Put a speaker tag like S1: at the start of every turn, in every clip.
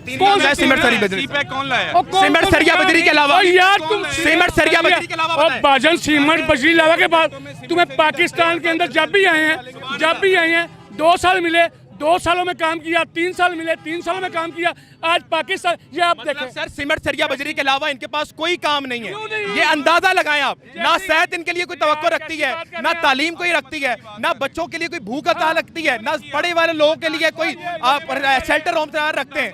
S1: कौन सा सीमेंट सरिया बजरी
S2: कौन लाया?
S1: सीमेंट सरिया बजरी के अलावा
S3: यार तुम
S1: सीमेंट सरिया बजरी के अलावा
S3: और बाजन सीमेंट बजरी लावा के बाद तुम्हें पाकिस्तान के अंदर जब भी आए हैं 2 साल मिले, 2 सालों में काम किया, 3 साल मिले, 3 सालों में काम किया। आज पाकिस्तान ये आप देखें
S1: सर, सीमेंट सरिया बजरी के अलावा इनके पास कोई काम नहीं है। ये अंदाजा लगाएं आप। ना सेहत इनके लिए कोई तवक्को रखती है, ना तालीम कोई रखती है, ना बच्चों के लिए कोई भूख हड़ताल रखती है, ना पढ़े वाले लोगों के लिए कोई शेल्टर होम तैयार रखते हैं।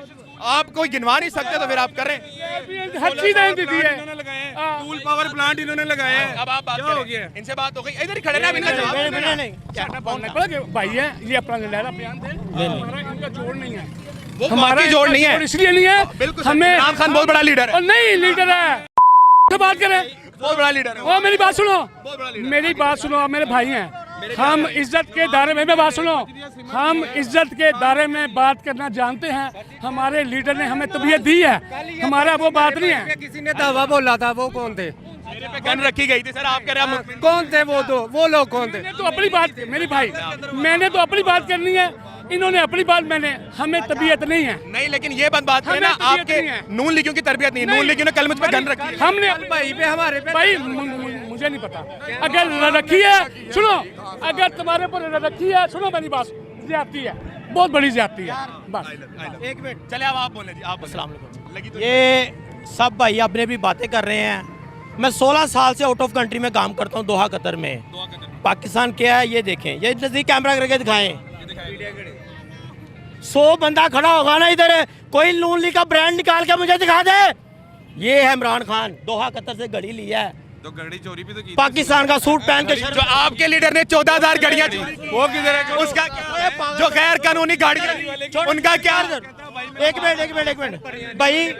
S1: आप कोई गिनवा नहीं सकते तो फिर आप कर रहे हैं।
S3: हर चीज दी है।
S2: टूल पावर प्लांट इन्होंने लगाया है।
S1: अब आप बात करें, इनसे बात हो गई, इधर ही खड़े ना, इनका जवाब
S3: भाई है ये अपना लहरा बयान थे, इनका जोड़ नहीं है,
S1: वो हमारा जोड़ नहीं है,
S3: इसलिए नहीं है।
S1: बिल्कुल
S3: हमें
S1: इमरान खान बहुत बड़ा लीडर है।
S3: और नहीं लीडर है तो बात करें,
S1: बहुत बड़ा लीडर है।
S3: और मेरी बात सुनो, मेरी बात सुनो, आप मेरे भाई हैं। हम इज्जत के दायरे में बात सुनो, हम इज्जत के दायरे में बात करना जानते हैं। हमारे लीडर ने हमें तबीयत दी है, हमारा वो बात नहीं है।
S4: किसी ने दावा बोला था, वो कौन थे?
S1: मेरे पे गन रखी गई थी सर, आप कह रहे हैं
S4: कौन थे वो लोग कौन थे?
S3: मैंने तो अपनी बात, मेरी भाई मैंने तो अपनी बात करनी है, इन्होंने अपनी बात, मैंने, हमें तबीयत नहीं है।
S1: नहीं, लेकिन ये बात करें ना, आपके नून लीगियों की तरबियत नहीं, नून लीगियों ने कल मुझ पे गन रखी है।
S3: हमने
S4: भाई पे हमारे पे
S3: भाई मुझे नहीं पता, अगर रखी है सुनो, अगर तुम्हारे ऊपर रखी है सुनो, मेरी बात, ज्यादती है, बहुत बड़ी ज्यादती है। बस
S4: एक मिनट,
S1: चले अब आप बोले जी, आप अस्सलाम वालेकुम। लगी तो
S5: ये सब भाई अपने भी बातें कर रहे हैं। मैं 16 साल से आउट ऑफ कंट्री में काम करता हूँ, दोहा कतर में। पाकिस्तान क्या है ये देखें, ये नजदीक कैमरा करके दिखाएं। 100 बंदा खड़ा होगा ना इधर, कोई नून लीग का ब्रांड निकाल के मुझे दिखा दे। ये है इमरान खान, दोहा कतर से घड़ी लिया है,
S2: तो घड़ी चोरी भी तो की।
S5: पाकिस्तान का सूट पहन के।
S1: जो आपके लीडर ने 14,000 गाड़ियां दी,
S2: वो किधर है?
S1: उसका क्या? जो गैर कानूनी गाड़ियां, उनका क्या?
S5: एक मिनट भाई,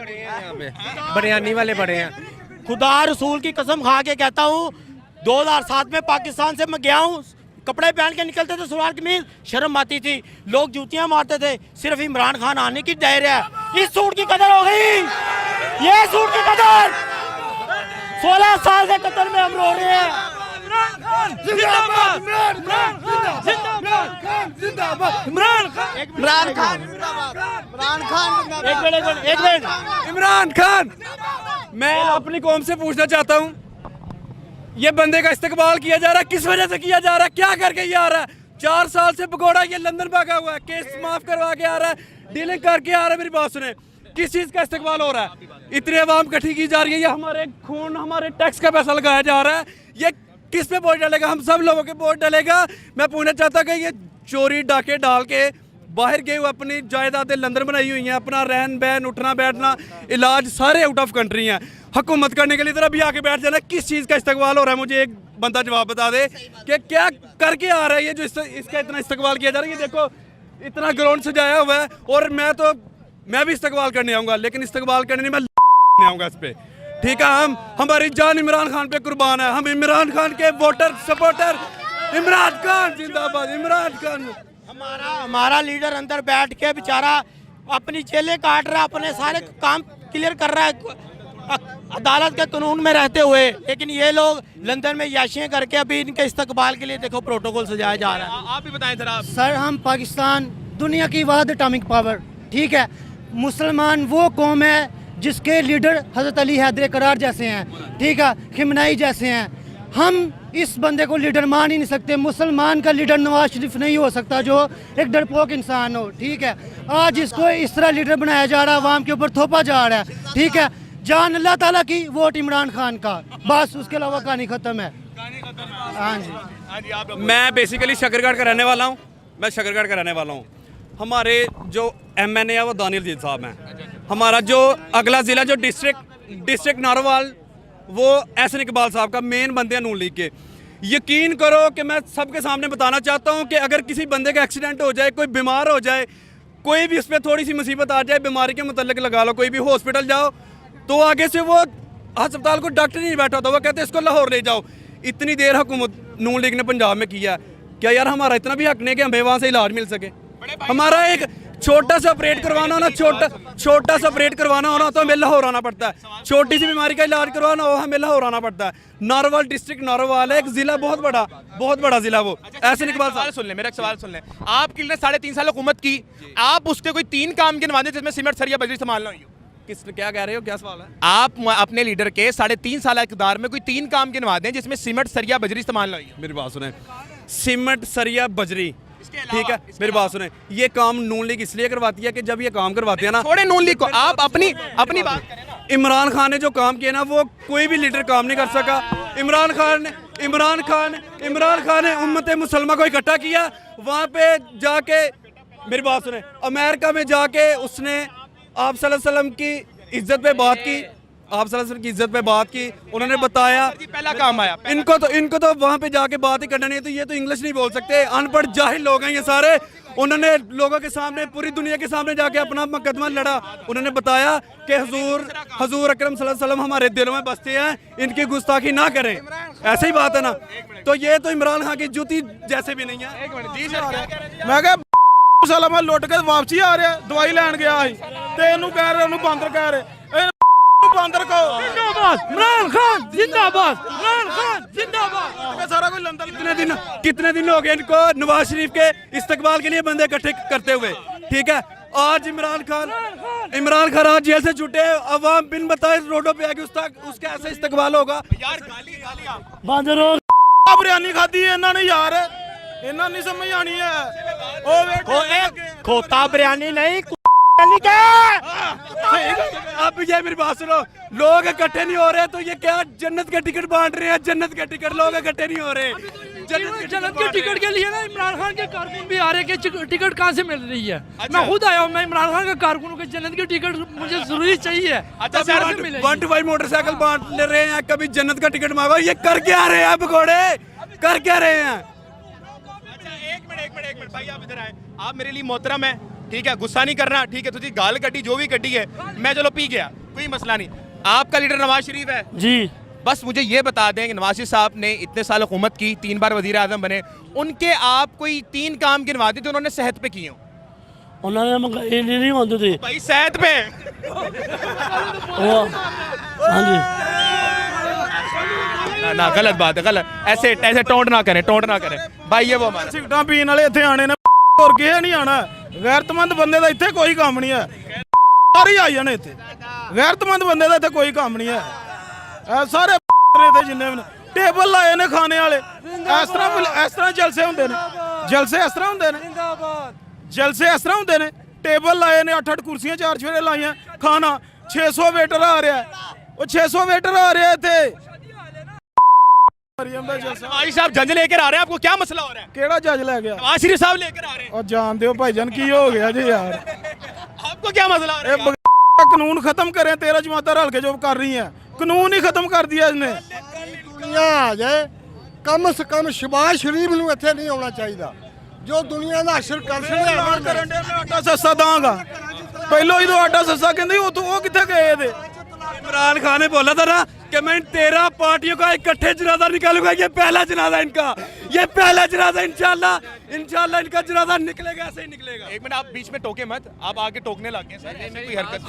S4: बनियानी वाले बड़े हैं।
S5: खुदा रसूल की कसम खा के कहता हूँ, 2007 में पाकिस्तान से मैं गया हूँ, कपड़े पहन के निकलते थे, सलवार कमीज, शर्म आती थी, लोग जूतियां मारते थे। सिर्फ इमरान खान आने की देर है, इस सूट की कदर हो गई, ये सूट की कदर। 16 साल से कतर में हम रो रहे हैं।
S4: इमरान खान, मैं अपनी कौम से पूछना चाहता हूँ, ये बंदे का इस्तेकबाल किया जा रहा है, किस वजह से किया जा रहा है, क्या करके ये आ रहा है? 4 साल से भगोड़ा ये लंदन भागा हुआ है, केस माफ करवा के आ रहा है, डीलिंग करके आ रहा है। मेरी बात सुने, किस चीज का इस्तेकबाल हो रहा है? इतनी आवाम इकट्ठी की जा रही है, ये हमारे खून, हमारे टैक्स का पैसा लगाया जा रहा है, ये किस पे वोट डालेगा? हम सब लोगों के वोट डालेगा। मैं पूछना चाहता कि ये चोरी डाके डाल के बाहर गए हुए, अपनी जायदादें लंदन बनाई हुई हैं, अपना रहन बहन, उठना बैठना, इलाज सारे आउट ऑफ कंट्री हैं। हुकूमत करने के लिए इधर अभी आके बैठ जाना, किस चीज़ का इस्तेकबाल हो रहा है? मुझे एक बंदा जवाब बता दे कि क्या करके आ रहा है ये जो इसका इतना इस्तेकबाल किया जा रहा है। ये देखो इतना ग्राउंड सजाया हुआ है, और मैं भी इस्तेकबाल करने आऊँगा, लेकिन इस्तेकबाल करने नहीं, मैं आऊँगा इस पर। ठीक है, हमारी जान इमरान खान पे कुर्बान है, हम इमरान खान के वोटर सपोर्टर। इमरान खान जिंदाबाद, इमरान खान।
S5: हमारा लीडर अंदर बैठ के बेचारा अपनी जेलें काट रहा है, अपने सारे काम क्लियर कर रहा है अदालत के कानून में रहते हुए, लेकिन ये लोग लंदन में याशियां करके अभी इनके इस्तकबाल के लिए देखो प्रोटोकॉल सजाया जा रहा है।
S1: आप भी बताएं जरा।
S6: सर, हम पाकिस्तान दुनिया की वाहिद एटॉमिक पावर, ठीक है, मुसलमान वो कौम है जिसके लीडर हज़रत अली हैदर करार जैसे हैं, ठीक है, खिमनाई जैसे हैं। हम इस बंदे को लीडर मान ही नहीं सकते। मुसलमान का लीडर नवाज शरीफ नहीं हो सकता, जो एक डरपोक इंसान हो, ठीक है। आज इसको इस तरह लीडर बनाया जा रहा है, अवाम के ऊपर थोपा जा रहा है, ठीक है। जान अल्लाह ताला की, वोट इमरान खान का, बस उसके अलावा कहानी ख़त्म है। हाँ जी,
S4: मैं बेसिकली शकरगढ़ का रहने वाला हूँ, मैं शकरगढ़ का रहने वाला हूँ। हमारे जो MNA है वो दानियल जीत साहब हैं। हमारा जो अगला ज़िला जो डिस्ट्रिक्ट नारोवाल, वो एहसन इकबाल साहब का मेन बंदे हैं नून लीग के। यकीन करो कि मैं सबके सामने बताना चाहता हूँ कि अगर किसी बंदे का एक्सीडेंट हो जाए, कोई बीमार हो जाए, कोई भी उस पर थोड़ी सी मुसीबत आ जाए, बीमारी के मुतल्लिक लगा लो, कोई भी हॉस्पिटल जाओ तो आगे से वो अस्पताल को डॉक्टर नहीं बैठा होता, वो कहते हैं इसको लाहौर ले जाओ। इतनी देर हुकूमत नून लीग ने पंजाब में किया, क्या यार हमारा इतना भी हक नहीं कि हमें वहाँ से इलाज मिल सके? हमारा एक छोटा सा ऑपरेट करवाना हो ना, छोटा सा ऑपरेट करवाना हो ना तो हमें लाहौर आना पड़ता है। छोटी सी बीमारी का इलाज करवाना हो हमें लाहौर आना पड़ता है। नारोवाल डिस्ट्रिक्ट नारोवाल है एक जिला, बहुत बड़ा जिला वो। ऐसे इकबाल
S1: सवाल सुन ले, मेरा एक सवाल सुन ले। आपके लिए 3.5 साल हुकूमत की, आप उसके कोई 3 काम गिनवा दें जिसमें सीमेंट सरिया बजरी संभालना हो।
S4: किस क्या कह रहे हो, क्या सवाल है?
S1: आप अपने लीडर के 3.5 साल इक़्तिदार में कोई 3 काम गिनवा दें जिसमें सीमेंट सरिया बजरी संभालना हो।
S4: मेरी बात सुने, सीमेंट सरिया बजरी, ठीक है, मेरी बात सुने, ये काम नून लीग इसलिए करवाती है कि जब ये काम करवाते हैं ना,
S1: थोड़े नून लीग को आप अपनी बात करें ना।
S4: इमरान खान ने जो काम किया ना वो कोई भी लीडर काम नहीं कर सका। इमरान खान ने उम्मत मुसलमान को इकट्ठा किया, वहाँ पे जाके, मेरी बात सुने, अमेरिका में जाके उसने आप सल्लल्लाहु अलैहि वसल्लम की इज्जत पे बात की, आप सल्लल्लाहु अलैहि वसल्लम की इज्जत पे बात की, उन्होंने बताया
S1: पहला काम आया।
S4: इनको तो वहाँ पे जाके बात ही करना नहीं, तो ये तो इंग्लिश नहीं बोल सकते, अनपढ़ जाहिल लोग हैं ये सारे। उन्होंने लोगों के सामने, पूरी दुनिया के सामने जाके अपना मुकदमा लड़ा। उन्होंने बताया कि हजूर अकरम सल्लल्लाहु अलैहि वसल्लम हमारे दिलों में बसते हैं, इनकी गुस्ताखी ना करें। ऐसे ही बात है ना, तो ये तो इमरान खान की जूती जैसे भी नहीं है।
S2: मैं कहा सलामा लुट के वापसी आ रहा, दवाई लैन गया ਸੀ ਤੇ ਇਹਨੂੰ ਕਹਿ ਰਹੇ ਉਹਨੂੰ ਬਾਂਦਰ ਕਹਿ ਰਹੇ ਇਹਨੂੰ ਬਾਂਦਰ ਕਹੋ।
S3: जिंदाबाद इमरान खान, जिंदाबाद इमरान खान, जिंदाबाद।
S2: सारा कोई लंदन
S4: कितने दिन हो गए इनको नवाज शरीफ के इस्तकबाल के लिए बंदे इकट्ठे करते हुए, ठीक है। आज इमरान खान आज जेल से छूटे, अवाम बिन बताए रोडों पे आके उसका ऐसा इस्तकबाल होगा।
S2: बिरयानी खाधी है इन्होंने यार, इन्होंने नहीं समझ आनी है।
S5: खोता बिरयानी नहीं,
S4: अब ये मेरी बात सुनो, लोग इकट्ठे नहीं हो रहे तो ये क्या जन्नत के टिकट बांट रहे हैं? जन्नत के टिकट, लोग इकट्ठे नहीं हो रहे।
S3: जन्नत के टिकट के लिए ना इमरान खान के कारकुन भी आ रहे हैं कि टिकट कहाँ से मिल रही है। मैं खुद आया हूँ, मैं इमरान खान का कारकुन हूँ कि जन्नत की टिकट मुझे जरूरी चाहिए।
S1: अच्छा सर,
S4: 125 मोटरसाइकिल बांट ले रहे हैं, कभी जन्नत का टिकट मांगो, ये कर क्या रहे हैं भगोड़े, कर क्या रहे हैं?
S1: एक मिनट भाई, आप इधर आए। आप मेरे लिए मोहतरम है, ठीक है, गुस्सा नहीं करना, ठीक है। तुझी गाल कटी जो भी कटी है, मैं चलो पी गया, कोई मसला नहीं। आपका लीडर नवाज शरीफ है
S3: जी।
S1: बस मुझे ये बता दें कि नवाज शरीफ साहब ने इतने साल हुकूमत की, 3 बार वजीर आजम बने, उनके आप कोई 3 काम गिनवा दी जो उन्होंने सेहत पे किए हो।
S3: उन्होंने नहीं होते थे
S1: भाई सेहत पे
S3: हाँ जी।
S1: ना गलत बात है, गलत, ऐसे टोंट ना करें भाई। ये वो हमारा
S2: सिगटां पीण वाले ਇੱਥੇ ਆਣੇ ਨੇ, ਹੋਰ ਕਿਸੇ ਨਹੀਂ ਆਣਾ। ਗੈਰਤਮੰਦ ਬੰਦੇ ਦਾ ਇੱਥੇ ਕੋਈ ਕੰਮ ਨਹੀਂ ਹੈ, ਸਾਰੇ ਆ ਜਾਣੇ ਇੱਥੇ। ਗੈਰਤਮੰਦ ਬੰਦੇ ਦਾ ਇੱਥੇ ਕੋਈ ਕੰਮ ਨਹੀਂ ਹੈ। ਇਹ ਸਾਰੇ ਨੇ ਇੱਥੇ ਜਿੰਨੇ ਵੀ ਟੇਬਲ ਲਾਏ ਨੇ ਖਾਣੇ ਵਾਲੇ, ਇਸ ਤਰ੍ਹਾਂ ਜਲਸੇ ਹੁੰਦੇ ਨੇ, ਜਲਸੇ ਇਸ ਤਰ੍ਹਾਂ ਹੁੰਦੇ ਨੇ, ਟੇਬਲ ਲਾਏ ਨੇ, 8-8 ਕੁਰਸੀਆਂ 4 ਚੇਅਰਾਂ ਲਾਈਆਂ, ਖਾਣਾ 600 ਵੇਟਰ ਆ ਰਿਹਾ, ਉਹ 600 ਵੇਟਰ ਆ ਰਿਹਾ ਇੱਥੇ।
S1: नवाज साहब जज लेकर आ रहे हैं, आपको क्या मसला हो रहा है?
S2: ਕਿਹੜਾ ਜੱਜ ਲੈ ਗਿਆ?
S1: नवाज शरीफ साहब लेकर आ रहे हैं।
S2: ਉਹ ਜਾਣਦੇ ਹੋ ਭਾਈਜਾਨ ਕੀ ਹੋ ਗਿਆ ਜੀ ਯਾਰ?
S1: आपको क्या मसला हो रहा है?
S2: ਕਾਨੂੰਨ ਖਤਮ ਕਰੇ, 13 ਜਮਾਤਾਂ ਰਲ ਕੇ ਜੋ ਕਰ ਰਹੀ ਹੈ, ਕਾਨੂੰਨ ਹੀ ਖਤਮ ਕਰ ਦਿਆ ਇਸਨੇ।
S7: ਦੁਨੀਆ ਆ ਜਾਏ, ਕਮ ਸੇ ਕਮ ਸ਼ਬਾਜ਼ ਸ਼ਰੀਫ ਨੂੰ ਇੱਥੇ ਨਹੀਂ ਆਉਣਾ ਚਾਹੀਦਾ, ਜੋ ਦੁਨੀਆ ਦਾ ਅਸ਼ਰ ਕਰ
S2: ਕਰਨ ਦੇ ਮੈਂ ਆਟਾ ਸਸਤਾ ਦਾਂਗਾ, ਪਹਿਲੋਂ ਹੀ ਤਾਂ ਆਟਾ ਸਸਤਾ ਕਹਿੰਦੇ ਉਹ ਕਿੱਥੇ ਗਏ ਇਹਦੇ?
S4: इमरान खान ने बोला था ना कि मैं इन 13 पार्टियों का इकट्ठे जनाजा निकालूंगा, ये पहला जनाजा इनका, ये पहला जनाजा इंशाल्लाह इनका जनाजा निकलेगा, ऐसे ही निकलेगा।
S1: एक मिनट, आप बीच में टोके मत, आप आगे टोकने लग गए सर, ऐसी कोई हरकत।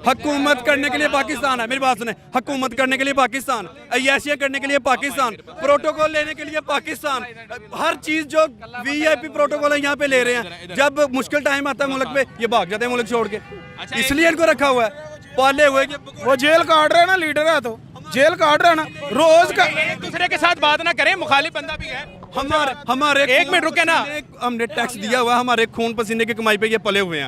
S4: हुकूमत करने के लिए पाकिस्तान है, मेरी बात सुने, हुकूमत करने के लिए पाकिस्तान, अय्याशियाँ करने के लिए पाकिस्तान, प्रोटोकॉल लेने के लिए पाकिस्तान, हर चीज जो VIP प्रोटोकॉल है यहाँ पे ले रहे हैं। जब मुश्किल टाइम आता है मुल्क पे, ये भाग जाते हैं मुल्क छोड़ के, इसलिए इनको रखा हुआ है, पाले हुए।
S2: वो जेल काट रहे हैं ना, लीडर है तो जेल काट रहे हैं ना रोज का।
S1: एक दूसरे के साथ बात ना करें, मुखालिफ बंदा भी है।
S4: हमारे
S1: एक मिनट रुके ना,
S4: हमने टैक्स दिया हुआ, हमारे खून पसीने की कमाई पे ये पले हुए हैं।